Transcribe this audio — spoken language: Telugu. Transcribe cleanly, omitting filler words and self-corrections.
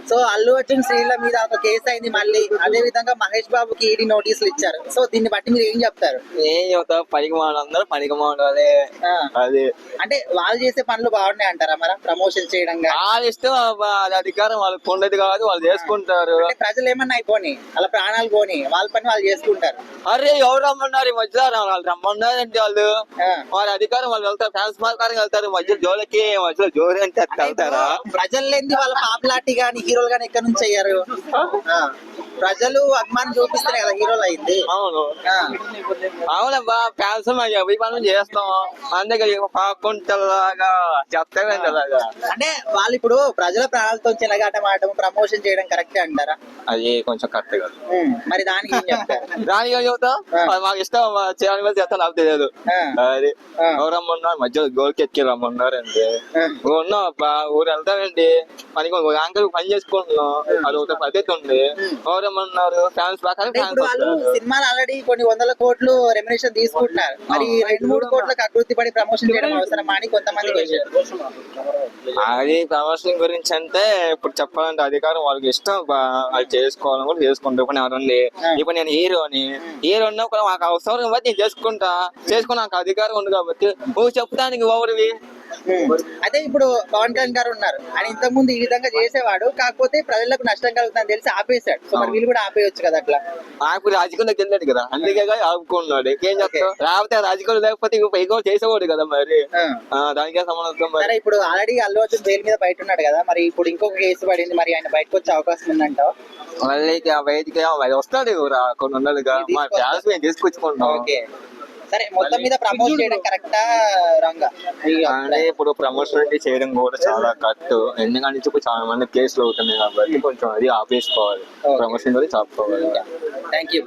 సో అల్లు అర్జున్ శ్రీల మీద ఒక కేసు అయింది మళ్ళీ, అదే విధంగా మహేష్ బాబుకి ఈడీ నోటీసులు ఇచ్చారు. సో దీన్ని బట్టి మీరు ఏం చెప్తారు? ఏం చెప్తావు, పనికి మాటలు అందరూ పనికి మాటలే. అది అంటే వాళ్ళు చేసే పనులు బాగున్నాయి అంటారా మరి, ప్రమోషన్ చేయడం కానీ? వాళ్ళ ఇష్టం అబ్బా, అది అధికారం వాళ్ళకి ఉండేది కాదు, వాళ్ళు చేసుకుంటారు. అంటే ప్రజలు ఏమన్నా అయిపోని, వాళ్ళ ప్రాణాలు పోని, వాళ్ళ పని వాళ్ళు చేసుకుంటారు. అరే ఎవరు రమ్మన్నారు ఈ మధ్యలో, వాళ్ళు రమ్మన్నారంటే వాళ్ళు వాళ్ళ అధికారం వాళ్ళు వెళ్తారు, ఫ్యాన్స్ మార్కారం వెళ్తారు. మధ్యలో జోలకి మధ్యలో జోలి అంటే వెళ్తారా? ప్రజలు లేని వాళ్ళ పాపులారిటీ గానీ హీరోలు గానీ ఎక్కడి నుంచి అయ్యారు? ప్రజలు అభిమానం చూపిస్తేనే కదా హీరోలు అయింది. అవును అవునబ్బా, ఫ్యాన్స్ ఈ పనులు చేస్తాం అందుకే పాకుంటలాగా చెప్తాగా. అంటే వాళ్ళు ఇప్పుడు ప్రజల ప్రాణాలతో చిన్నగాటం ఆడటం, ప్రమోషన్ చేయడం కరెక్టే అంటారా? అది కొంచెం కరెక్ట్ కాదు. మరి దానికి ఏం చెప్తారు? దానికి ఏం చెబుతాం, మాకు ఇష్టం చేయాలని మీద చేస్తా, నాకు తెలియదు. అది ఎవరు రమ్మన్నారు, మధ్యలో గోల్కి ఎక్కి రమ్మన్నారు అంటే ఉన్నాం అబ్బా, ఊరు వెళ్తామండి పనికి, యాంకర్ పని చేసుకుంటున్నాం, అది ఒక పద్ధతి ఉంది. ఎవరు రమ్మన్నారు, ఫ్యాన్స్ ప్రకారం ఇప్పుడు వాళ్ళు సినిమాలు ఆల్రెడీ కొన్ని వందల కోట్లు రెమ్యునేషన్ తీసుకుంటున్నారు, మరి 2-3 కోట్లకు అభివృద్ధి పడి ప్రమోషన్ చేయడం అవసరమా అని కొంతమంది క్వశ్చన్. అది ప్రమోషన్ గురించి అంటే ఇప్పుడు చెప్పాలంటే అధికారం వాళ్ళకి ఇష్టం, అది చేసుకోవాలని కూడా చేసుకుంటా. ఇప్పుడు ఎవరండి, ఇప్పుడు నేను హీరోని ఉన్నప్పుడు మాకు అవసరం బట్టి నేను చేసుకుని నాకు అధికారం ఉంది కాబట్టి నువ్వు చెప్పడానికి ఎవరివి. అయితే ఇప్పుడు పవన్ కళ్యాణ్ గారు ఉన్నారు, ఆయన ఇంతకు ముందు ఈ విధంగా చేసేవాడు, కాకపోతే ప్రజలకు నష్టం కలుగుతుందని తెలిసి ఆపేశాడు. సో మరి వీళ్ళు కూడా ఆపేయొచ్చు కదా అట్లా. నాకు రాజకీయంలోకి వెళ్ళాడు కదా, అందుకే ఆపుకున్నాడు. ఏం చెప్తావు, రాకపోతే రాజకీయాలు లేకపోతే ఇంకో చేసేవాడు కదా, మరి దానికే సంబంధం. మరి ఇప్పుడు ఆల్రెడీ అల్లు అర్జున్ జైలు మీద బయట ఉన్నాడు కదా, మరి ఇప్పుడు ఇంకొక కేసు పడింది, మరి ఆయన బయటకు వచ్చే అవకాశం ఉందంటావు? మళ్ళీ బయటికి వస్తాడు కొన్ని వందలుగా, మా ఫ్యాన్స్ మేము తీసుకొచ్చుకుంటాం. ఓకే సరే, మొత్తం మీద ప్రమోట్ చేయడం కరెక్టా రాంగా? అంటే ఇప్పుడు ప్రమోషన్ చేయడం కూడా చాలా కరెక్ట్, ఎందుకంటే ఇప్పుడు చాలా మంది కేసులు అవుతున్నాయి కాబట్టి కొంచెం అది ఆపేసుకోవాలి, ప్రమోషన్ కూడా ఆపుకోవాలి. Thank you.